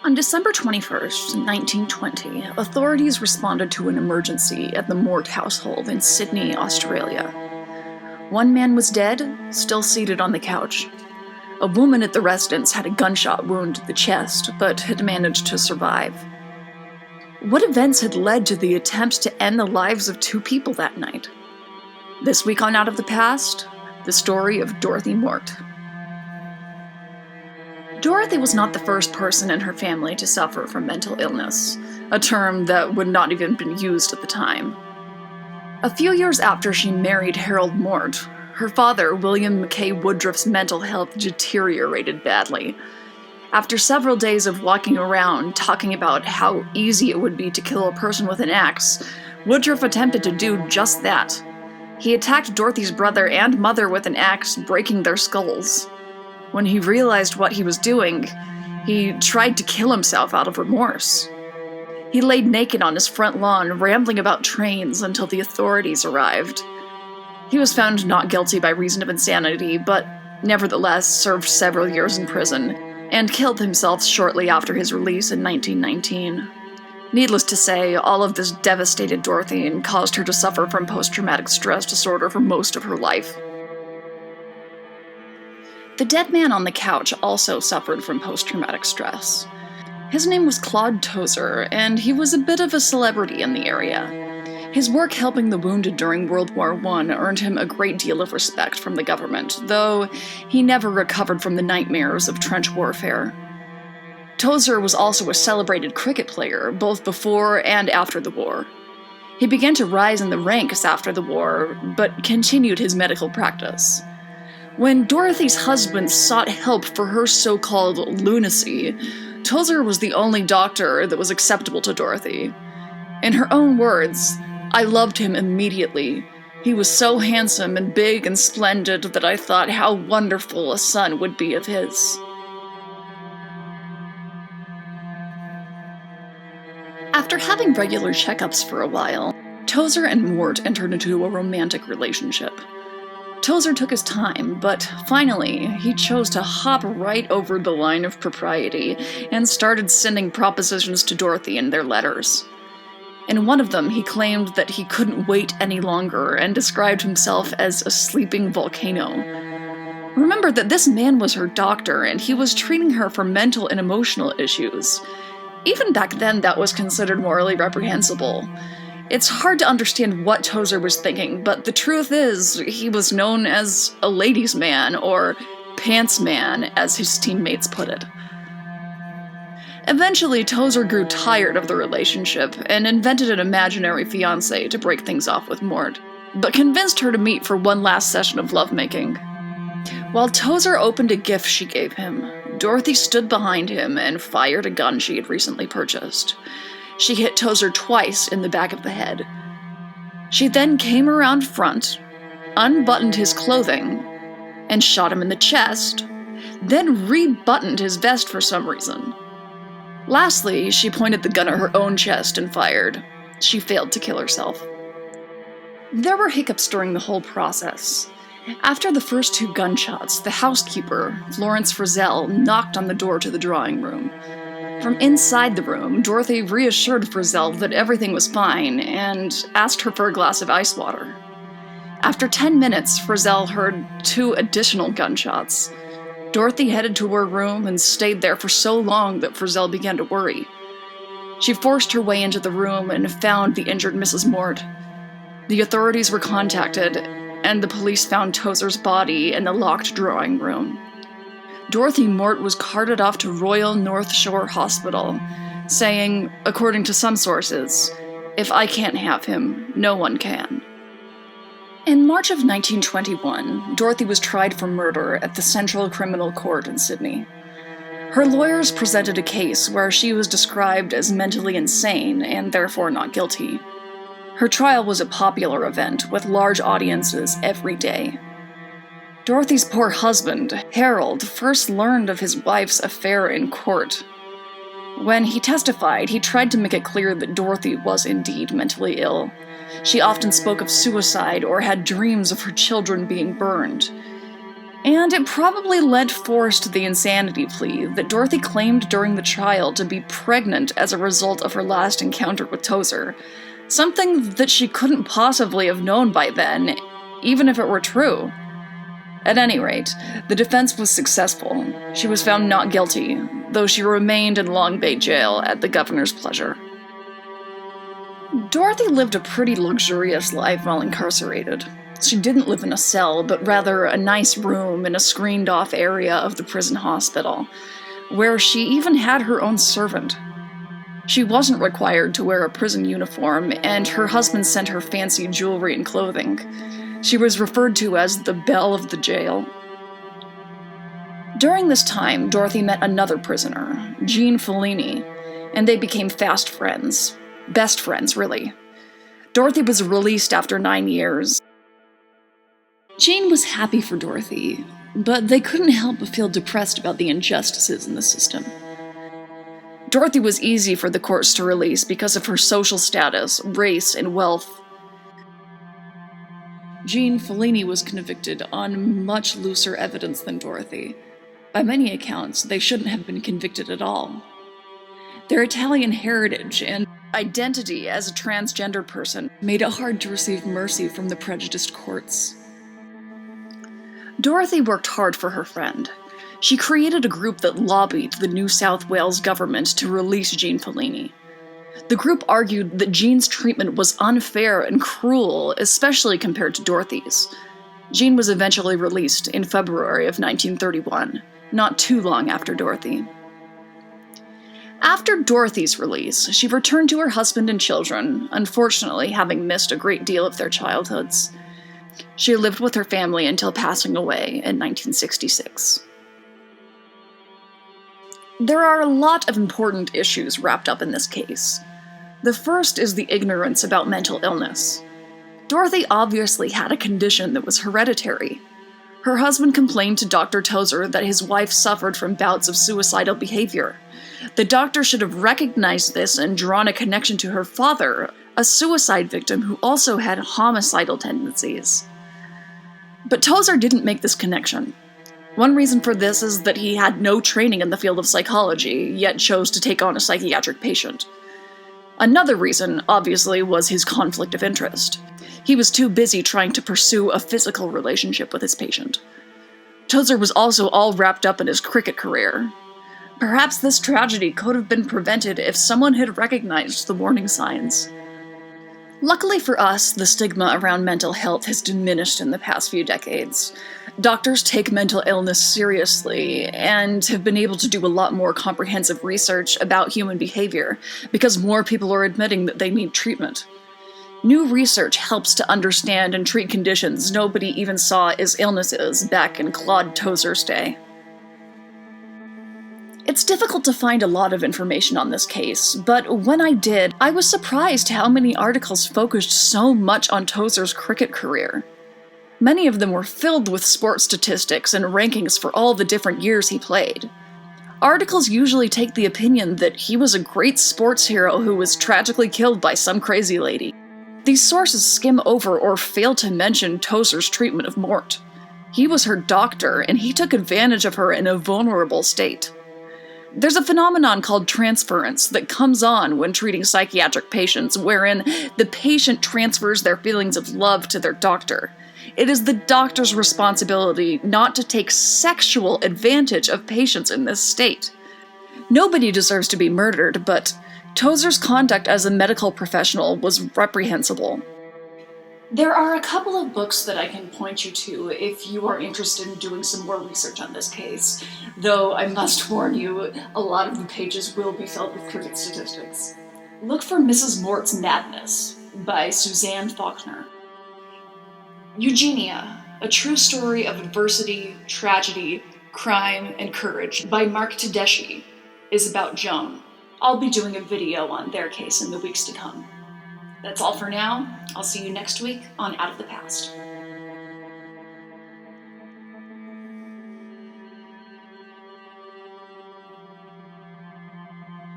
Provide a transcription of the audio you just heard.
On December 21st, 1920, authorities responded to an emergency at the Mort household in Sydney, Australia. One man was dead, still seated on the couch. A woman at the residence had a gunshot wound to the chest, but had managed to survive. What events had led to the attempt to end the lives of two people that night? This week on Out of the Past, the story of Dorothy Mort. Dorothy was not the first person in her family to suffer from mental illness, a term that would not even have been used at the time. A few years after she married Harold Mort, her father, William McKay Woodruff's mental health deteriorated badly. After several days of walking around talking about how easy it would be to kill a person with an axe, Woodruff attempted to do just that. He attacked Dorothy's brother and mother with an axe, breaking their skulls. When he realized what he was doing, he tried to kill himself out of remorse. He laid naked on his front lawn, rambling about trains until the authorities arrived. He was found not guilty by reason of insanity, but nevertheless served several years in prison, and killed himself shortly after his release in 1919. Needless to say, all of this devastated Dorothy and caused her to suffer from post-traumatic stress disorder for most of her life. The dead man on the couch also suffered from post-traumatic stress. His name was Claude Tozer, and he was a bit of a celebrity in the area. His work helping the wounded during World War I earned him a great deal of respect from the government, though he never recovered from the nightmares of trench warfare. Tozer was also a celebrated cricket player, both before and after the war. He began to rise in the ranks after the war, but continued his medical practice. When Dorothy's husband sought help for her so-called lunacy, Tozer was the only doctor that was acceptable to Dorothy. In her own words, "I loved him immediately. He was so handsome and big and splendid that I thought how wonderful a son would be of his." After having regular checkups for a while, Tozer and Mort entered into a romantic relationship. Tozer took his time, but finally, he chose to hop right over the line of propriety and started sending propositions to Dorothy in their letters. In one of them, he claimed that he couldn't wait any longer and described himself as a sleeping volcano. Remember that this man was her doctor, and he was treating her for mental and emotional issues. Even back then, that was considered morally reprehensible. It's hard to understand what Tozer was thinking, but the truth is, he was known as a ladies' man, or pants man, as his teammates put it. Eventually, Tozer grew tired of the relationship and invented an imaginary fiancé to break things off with Mort, but convinced her to meet for one last session of lovemaking. While Tozer opened a gift she gave him, Dorothy stood behind him and fired a gun she had recently purchased. She hit Tozer twice in the back of the head. She then came around front, unbuttoned his clothing, and shot him in the chest, then rebuttoned his vest for some reason. Lastly, she pointed the gun at her own chest and fired. She failed to kill herself. There were hiccups during the whole process. After the first two gunshots, the housekeeper, Florence Frizzell, knocked on the door to the drawing room. From inside the room, Dorothy reassured Frizzell that everything was fine and asked her for a glass of ice water. After 10 minutes, Frizzell heard 2 additional gunshots. Dorothy headed to her room and stayed there for so long that Frizzell began to worry. She forced her way into the room and found the injured Mrs. Mort. The authorities were contacted, and the police found Tozer's body in the locked drawing room. Dorothy Mort was carted off to Royal North Shore Hospital, saying, according to some sources, "If I can't have him, no one can." In March of 1921, Dorothy was tried for murder at the Central Criminal Court in Sydney. Her lawyers presented a case where she was described as mentally insane and therefore not guilty. Her trial was a popular event with large audiences every day. Dorothy's poor husband, Harold, first learned of his wife's affair in court. When he testified, he tried to make it clear that Dorothy was indeed mentally ill. She often spoke of suicide or had dreams of her children being burned. And it probably led Forrest to the insanity plea that Dorothy claimed during the trial to be pregnant as a result of her last encounter with Tozer, something that she couldn't possibly have known by then, even if it were true. At any rate, the defense was successful. She was found not guilty, though she remained in Long Bay Jail at the governor's pleasure. Dorothy lived a pretty luxurious life while incarcerated. She didn't live in a cell, but rather a nice room in a screened-off area of the prison hospital, where she even had her own servant. She wasn't required to wear a prison uniform, and her husband sent her fancy jewelry and clothing. She was referred to as the belle of the jail. During this time, Dorothy met another prisoner, Jean Fellini, and they became fast friends. Best friends, really. Dorothy was released after 9 years. Jean was happy for Dorothy, but they couldn't help but feel depressed about the injustices in the system. Dorothy was easy for the courts to release because of her social status, race, and wealth. Jean Fellini was convicted on much looser evidence than Dorothy. By many accounts, they shouldn't have been convicted at all. Their Italian heritage and identity as a transgender person made it hard to receive mercy from the prejudiced courts. Dorothy worked hard for her friend. She created a group that lobbied the New South Wales government to release Jean Fellini. The group argued that Jean's treatment was unfair and cruel, especially compared to Dorothy's. Jean was eventually released in February of 1931, not too long after Dorothy. After Dorothy's release, she returned to her husband and children, unfortunately having missed a great deal of their childhoods. She lived with her family until passing away in 1966. There are a lot of important issues wrapped up in this case. The first is the ignorance about mental illness. Dorothy obviously had a condition that was hereditary. Her husband complained to Dr. Tozer that his wife suffered from bouts of suicidal behavior. The doctor should have recognized this and drawn a connection to her father, a suicide victim who also had homicidal tendencies. But Tozer didn't make this connection. One reason for this is that he had no training in the field of psychology, yet chose to take on a psychiatric patient. Another reason, obviously, was his conflict of interest. He was too busy trying to pursue a physical relationship with his patient. Tozer was also all wrapped up in his cricket career. Perhaps this tragedy could have been prevented if someone had recognized the warning signs. Luckily for us, the stigma around mental health has diminished in the past few decades. Doctors take mental illness seriously and have been able to do a lot more comprehensive research about human behavior because more people are admitting that they need treatment. New research helps to understand and treat conditions nobody even saw as illnesses back in Claude Tozer's day. It's difficult to find a lot of information on this case, but when I did, I was surprised how many articles focused so much on Tozer's cricket career. Many of them were filled with sports statistics and rankings for all the different years he played. Articles usually take the opinion that he was a great sports hero who was tragically killed by some crazy lady. These sources skim over or fail to mention Tozer's treatment of Mort. He was her doctor, and he took advantage of her in a vulnerable state. There's a phenomenon called transference that comes on when treating psychiatric patients, wherein the patient transfers their feelings of love to their doctor. It is the doctor's responsibility not to take sexual advantage of patients in this state. Nobody deserves to be murdered, but Tozer's conduct as a medical professional was reprehensible. There are a couple of books that I can point you to if you are interested in doing some more research on this case, though I must warn you, a lot of the pages will be filled with cricket statistics. Look for Mrs. Mort's Madness by Suzanne Faulkner. Eugenia, A True Story of Adversity, Tragedy, Crime, and Courage by Mark Tedeschi is about Joan. I'll be doing a video on their case in the weeks to come. That's all for now. I'll see you next week on Out of the Past.